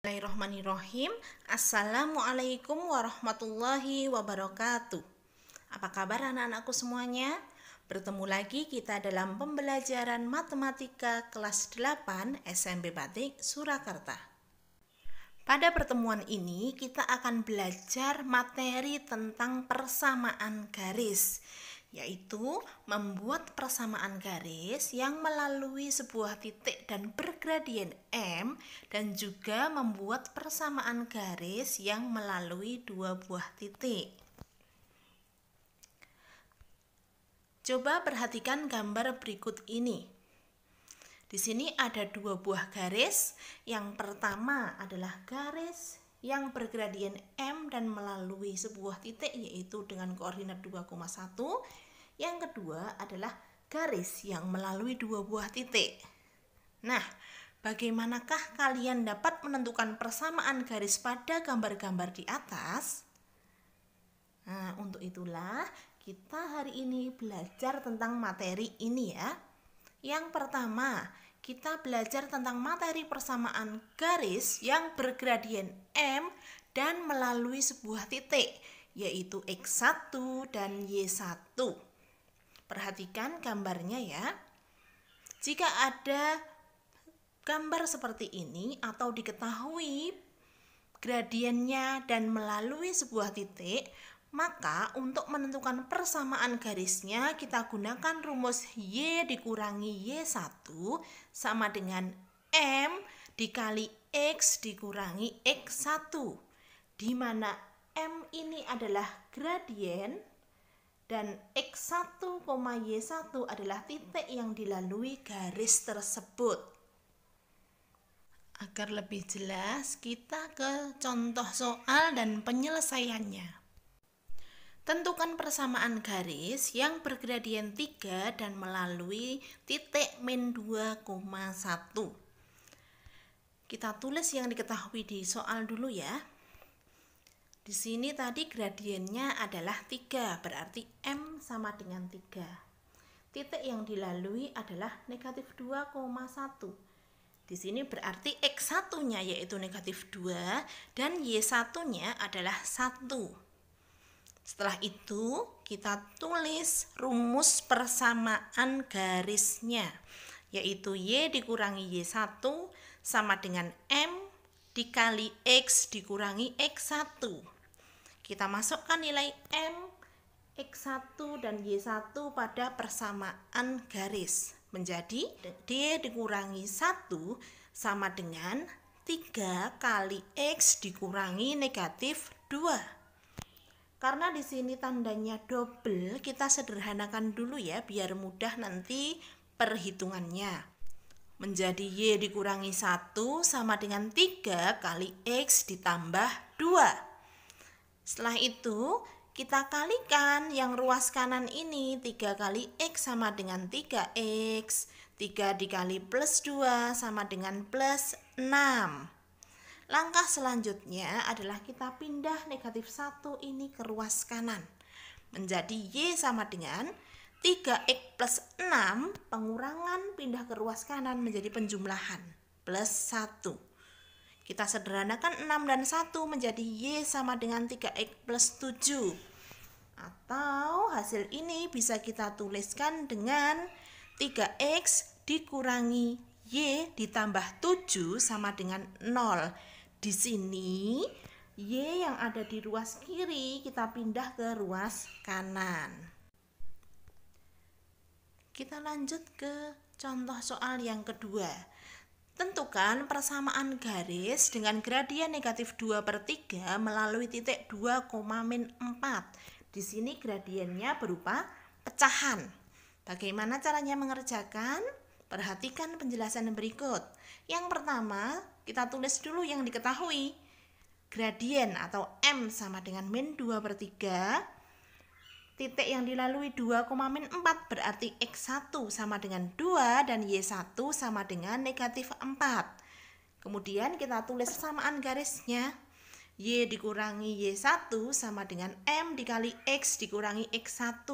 Bismillahirrahmanirrahim. Assalamualaikum warahmatullahi wabarakatuh. Apa kabar anak-anakku semuanya? Bertemu lagi kita dalam pembelajaran matematika kelas 8 SMP Batik Surakarta. Pada pertemuan ini kita akan belajar materi tentang persamaan garis, yaitu membuat persamaan garis yang melalui sebuah titik dan bergradien M, dan juga membuat persamaan garis yang melalui dua buah titik. Coba perhatikan gambar berikut ini. Di sini ada dua buah garis. Yang pertama adalah garis yang bergradien M dan melalui sebuah titik, yaitu dengan koordinat 2,1. Yang kedua adalah garis yang melalui dua buah titik. Nah, bagaimanakah kalian dapat menentukan persamaan garis pada gambar-gambar di atas? Nah, untuk itulah kita hari ini belajar tentang materi ini ya. Yang pertama, kita belajar tentang materi persamaan garis yang bergradien M dan melalui sebuah titik, yaitu X1 dan Y1. Perhatikan gambarnya ya. Jika ada gambar seperti ini atau diketahui gradiennya dan melalui sebuah titik, maka untuk menentukan persamaan garisnya kita gunakan rumus Y dikurangi Y1 sama dengan M dikali X dikurangi X1, di mana M ini adalah gradien dan X1, Y1 adalah titik yang dilalui garis tersebut. Agar lebih jelas, kita ke contoh soal dan penyelesaiannya. Tentukan persamaan garis yang bergradien 3 dan melalui titik min 2,1. Kita tulis yang diketahui di soal dulu ya. Di sini tadi gradiennya adalah 3, berarti M sama dengan 3. Titik yang dilalui adalah negatif 2,1. Di sini berarti X1-nya yaitu negatif 2 dan Y1-nya adalah 1. Setelah itu, kita tulis rumus persamaan garisnya, yaitu Y dikurangi Y1 sama dengan M dikali X dikurangi X1. Kita masukkan nilai M, X1 dan Y1 pada persamaan garis. Menjadi D dikurangi 1 sama dengan 3 kali X dikurangi negatif 2. Karena di sini tandanya double, kita sederhanakan dulu ya biar mudah nanti perhitungannya. Menjadi Y dikurangi 1 sama dengan 3 kali X ditambah 2. Setelah itu kita kalikan yang ruas kanan ini, 3 kali X sama dengan 3X, 3 dikali plus 2 sama dengan plus 6. Langkah selanjutnya adalah kita pindah negatif 1 ini ke ruas kanan. Menjadi Y sama dengan 3X plus 6, pengurangan pindah ke ruas kanan menjadi penjumlahan, plus 1. Kita sederhanakan 6 dan 1 menjadi Y sama dengan 3X plus 7. Atau hasil ini bisa kita tuliskan dengan 3X dikurangi Y ditambah 7 sama dengan 0. Di sini Y yang ada di ruas kiri kita pindah ke ruas kanan. Kita lanjut ke contoh soal yang kedua. Tentukan persamaan garis dengan gradien negatif 2/3 melalui titik 2,-4. Di sini gradiennya berupa pecahan. Bagaimana caranya mengerjakan? Perhatikan penjelasan berikut. Yang pertama, kita tulis dulu yang diketahui. Gradien atau M sama dengan min 2/3. Titik yang dilalui 2,-4 berarti X1 sama dengan 2 dan Y1 sama dengan negatif 4. Kemudian kita tulis persamaan garisnya. Y dikurangi Y1 sama dengan M dikali X dikurangi X1.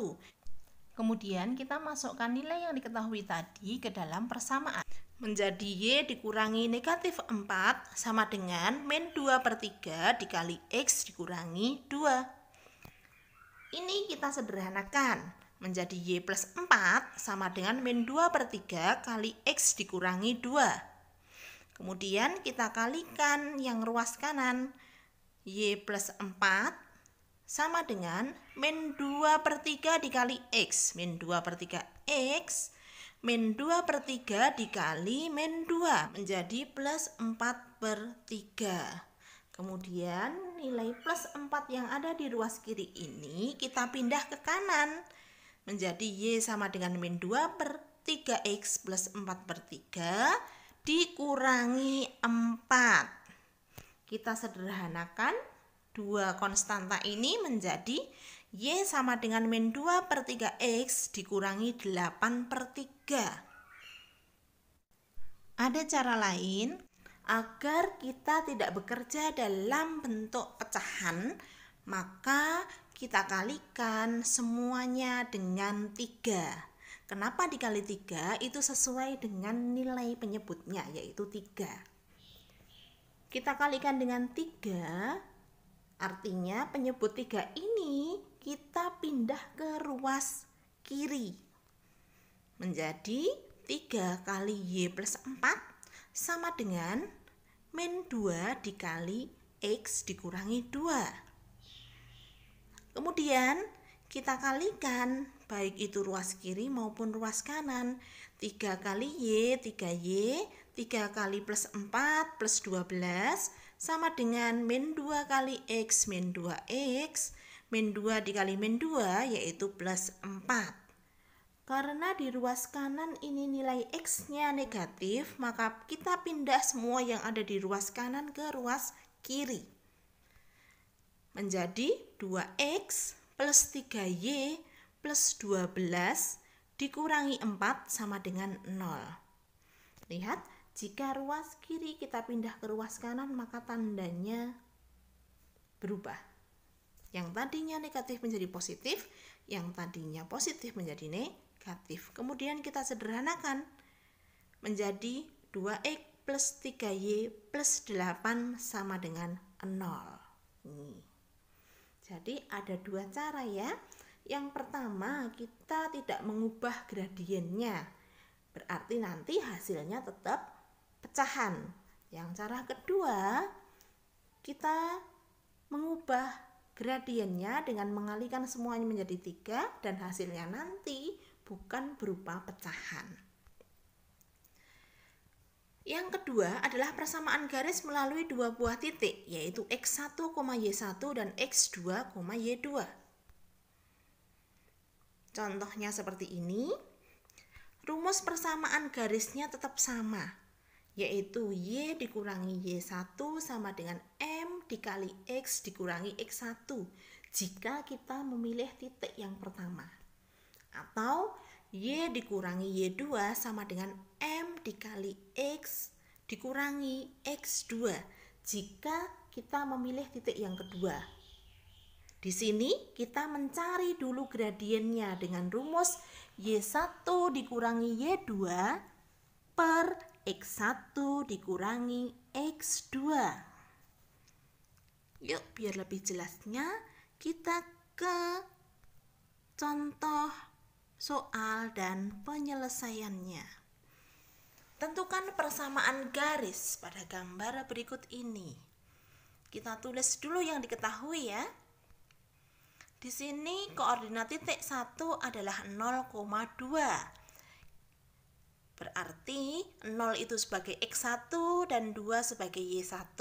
Kemudian kita masukkan nilai yang diketahui tadi ke dalam persamaan. menjadi Y dikurangi negatif 4 sama dengan min 2/3 dikali X dikurangi 2. Ini kita sederhanakan. Menjadi Y plus 4 sama dengan min 2/3 kali X dikurangi 2. Kemudian kita kalikan yang ruas kanan. Y plus 4 sama dengan min 2/3 dikali X. Min 2/3 X. Min 2/3 dikali min 2 menjadi plus 4/3. Kemudian nilai plus 4 yang ada di ruas kiri ini kita pindah ke kanan. Menjadi Y sama dengan min 2/3X plus 4/3 dikurangi 4. Kita sederhanakan dua konstanta ini menjadi Y sama dengan min 2/3X dikurangi 8/3. Ada cara lain agar kita tidak bekerja dalam bentuk pecahan, maka kita kalikan semuanya dengan 3. Kenapa dikali 3? Itu sesuai dengan nilai penyebutnya, yaitu 3. Kita kalikan dengan 3, artinya penyebut 3 ini kita pindah ke ruas kiri. Menjadi 3 kali Y plus 4 sama dengan min 2 dikali X dikurangi 2. Kemudian kita kalikan baik itu ruas kiri maupun ruas kanan. 3 kali Y, 3Y, 3 kali plus 4 plus 12 sama dengan min 2 kali X, min 2X, min 2 dikali min 2 yaitu plus 4. Karena di ruas kanan ini nilai X-nya negatif, maka kita pindah semua yang ada di ruas kanan ke ruas kiri. Menjadi 2X plus 3Y plus 12 dikurangi 4 sama dengan 0. Lihat, jika ruas kiri kita pindah ke ruas kanan, maka tandanya berubah. Yang tadinya negatif menjadi positif, yang tadinya positif menjadi negatif. Kemudian kita sederhanakan menjadi 2X plus 3Y plus 8 sama dengan 0. Jadi ada dua cara ya. Yang pertama, kita tidak mengubah gradiennya. Berarti nanti hasilnya tetap pecahan. Yang cara kedua, kita mengubah gradiennya dengan mengalikan semuanya menjadi 3 dan hasilnya nanti bukan berupa pecahan. Yang kedua adalah persamaan garis melalui dua buah titik, yaitu X1, Y1 dan X2, Y2. Contohnya seperti ini. Rumus persamaan garisnya tetap sama, yaitu Y dikurangi Y1 sama dengan M dikali X dikurangi X1 jika kita memilih titik yang pertama. Atau Y dikurangi Y2 sama dengan M dikali X dikurangi X2 jika kita memilih titik yang kedua. Di sini kita mencari dulu gradiennya dengan rumus Y1 dikurangi Y2 per X1 dikurangi X2. Yuk, biar lebih jelasnya kita ke contoh soal dan penyelesaiannya. Tentukan persamaan garis pada gambar berikut ini. Kita tulis dulu yang diketahui ya. Di sini koordinat titik 1 adalah 0,2. Berarti 0 itu sebagai X1 dan 2 sebagai Y1.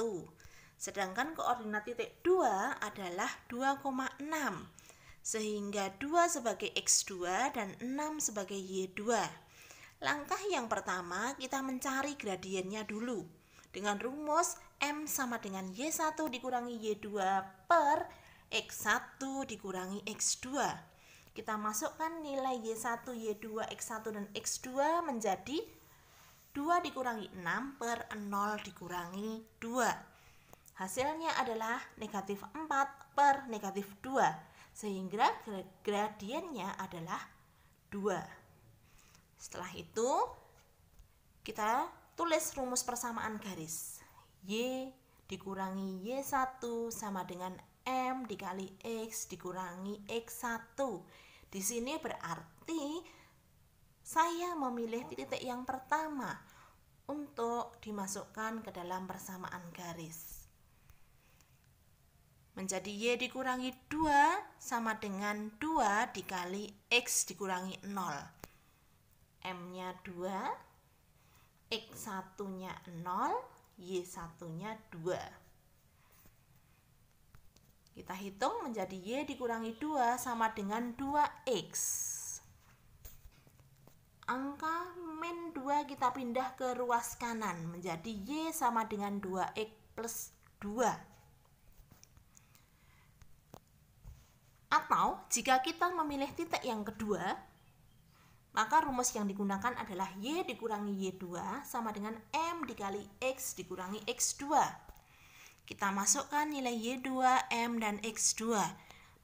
Sedangkan koordinat titik 2 adalah 2,6. Sehingga 2 sebagai X2 dan 6 sebagai Y2. Langkah yang pertama kita mencari gradiennya dulu. Dengan rumus M sama dengan Y1 dikurangi Y2 per X1 dikurangi X2. Kita masukkan nilai Y1, Y2, X1 dan X2 menjadi 2 dikurangi 6 per 0 dikurangi 2. Hasilnya adalah negatif 4 per negatif 2. Sehingga gradiennya adalah 2. Setelah itu Kita tulis rumus persamaan garis. Y dikurangi Y1 sama dengan M dikali X dikurangi X1. Di sini berarti saya memilih titik yang pertama untuk dimasukkan ke dalam persamaan garis. Menjadi Y dikurangi 2 sama dengan 2 dikali X dikurangi 0. M-nya 2, X1-nya 0, Y1-nya 2. Kita hitung menjadi Y dikurangi 2 sama dengan 2X. Angka min 2 kita pindah ke ruas kanan menjadi Y sama dengan 2X plus 2. Atau jika kita memilih titik yang kedua, maka rumus yang digunakan adalah Y dikurangi Y2 sama dengan M dikali X dikurangi X2. Kita masukkan nilai Y2, M, dan X2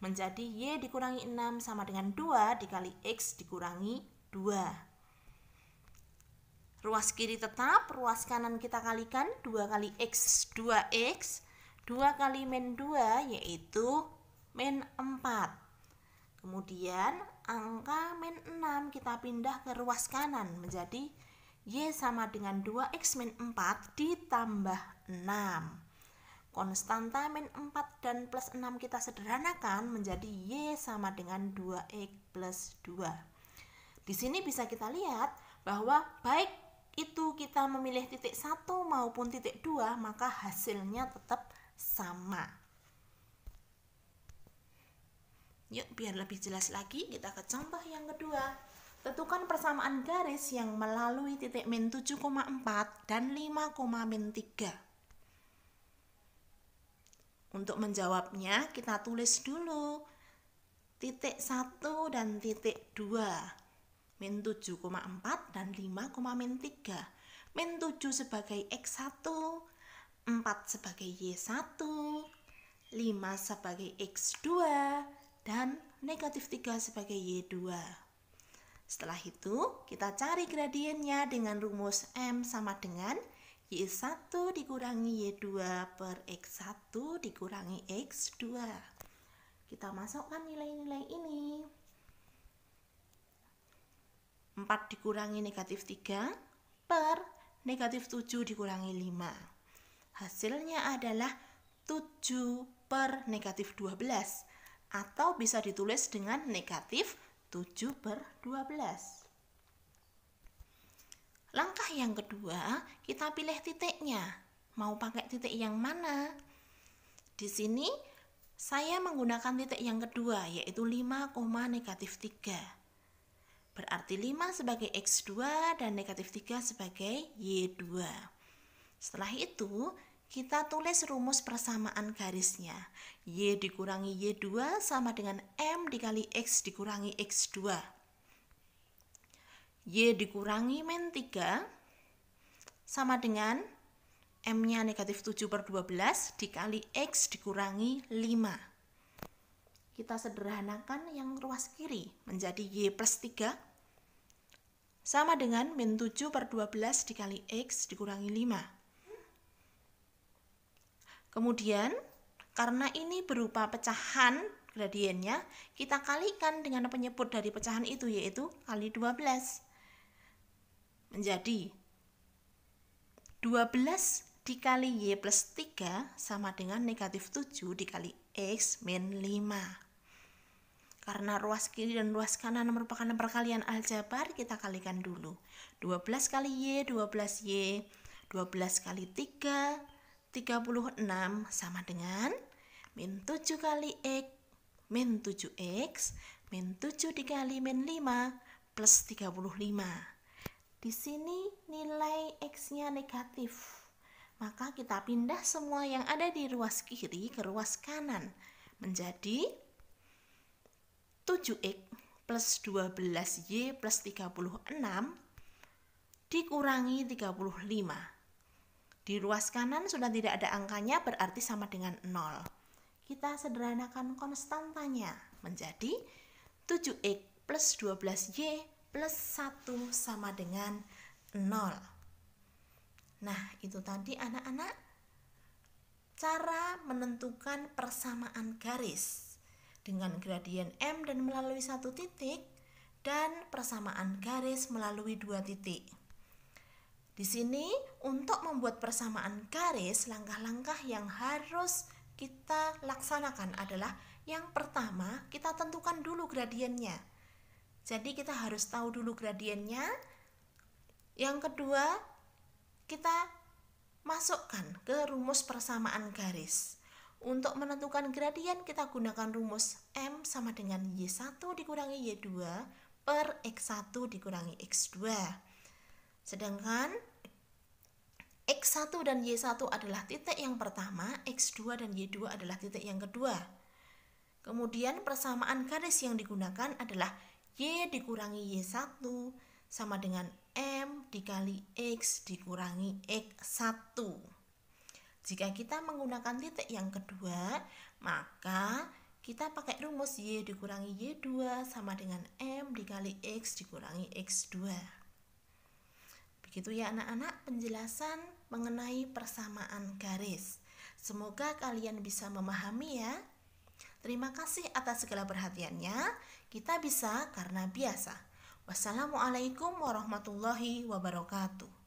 menjadi Y dikurangi 6 sama dengan 2 dikali X dikurangi 2. Ruas kiri tetap, ruas kanan kita kalikan 2 kali X 2X, 2 kali min 2 yaitu min 4. Kemudian angka min 6 kita pindah ke ruas kanan menjadi Y sama dengan 2X min 4 ditambah 6. Konstanta min 4 dan plus 6 kita sederhanakan menjadi Y sama dengan 2X plus 2. Di sini bisa kita lihat bahwa baik itu kita memilih titik 1 maupun titik 2 maka hasilnya tetap sama. Yuk, biar lebih jelas lagi, kita ke contoh yang kedua. Tentukan persamaan garis yang melalui titik min 7,4 dan 5, min 3. Untuk menjawabnya, kita tulis dulu titik 1 dan titik 2. Min 7,4 dan 5, min 3. Min 7 sebagai X1, 4 sebagai Y1, 5 sebagai X2, dan negatif 3 sebagai Y2. Setelah itu, kita cari gradiennya dengan rumus M sama dengan Y1 dikurangi Y2 per X1 dikurangi X2. Kita masukkan nilai-nilai ini. 4 dikurangi negatif 3 per negatif 7 dikurangi 5. Hasilnya adalah 7 per negatif 12. Atau bisa ditulis dengan negatif 7 per 12. Langkah yang kedua, kita pilih titiknya. Mau pakai titik yang mana? Di sini saya menggunakan titik yang kedua, yaitu 5, negatif 3. Berarti 5 sebagai X2 dan negatif 3 sebagai Y2. Setelah itu, kita tulis rumus persamaan garisnya. Y dikurangi Y2 sama dengan M dikali X dikurangi X2. Y dikurangi min 3 sama dengan M-nya negatif 7 per 12 dikali X dikurangi 5. Kita sederhanakan yang ruas kiri menjadi Y plus 3 sama dengan min 7 per 12 dikali X dikurangi 5. Kemudian, karena ini berupa pecahan gradiennya, kita kalikan dengan penyebut dari pecahan itu, yaitu kali 12. Menjadi 12 dikali Y plus 3 sama dengan negatif 7 dikali X min 5. Karena ruas kiri dan ruas kanan merupakan perkalian aljabar, kita kalikan dulu. 12 kali Y, 12Y, 12 kali 3, 36 sama dengan min 7 kali X, min 7X, min 7 dikali min 5 plus 35. Di sini nilai X-nya negatif. Maka kita pindah semua yang ada di ruas kiri ke ruas kanan. Menjadi 7X plus 12Y plus 36 dikurangi 35. Di ruas kanan sudah tidak ada angkanya, berarti sama dengan 0. Kita sederhanakan konstantanya menjadi 7X plus 12Y plus 1 sama dengan 0. Nah, itu tadi anak-anak cara menentukan persamaan garis dengan gradien M dan melalui satu titik dan persamaan garis melalui dua titik. Di sini untuk membuat persamaan garis, langkah-langkah yang harus kita laksanakan adalah yang pertama, kita tentukan dulu gradiennya. Jadi kita harus tahu dulu gradiennya. Yang kedua, kita masukkan ke rumus persamaan garis. Untuk menentukan gradien kita gunakan rumus M sama dengan Y1 dikurangi Y2 per X1 dikurangi X2. Sedangkan X1 dan Y1 adalah titik yang pertama, X2 dan Y2 adalah titik yang kedua. Kemudian persamaan garis yang digunakan adalah Y dikurangi Y1 sama dengan M dikali X dikurangi X1. Jika kita menggunakan titik yang kedua, maka kita pakai rumus Y dikurangi Y2 sama dengan M dikali X dikurangi X2. Begitu ya anak-anak penjelasan mengenai persamaan garis. Semoga kalian bisa memahami ya. Terima kasih atas segala perhatiannya. Kita bisa karena biasa. Wassalamualaikum warahmatullahi wabarakatuh.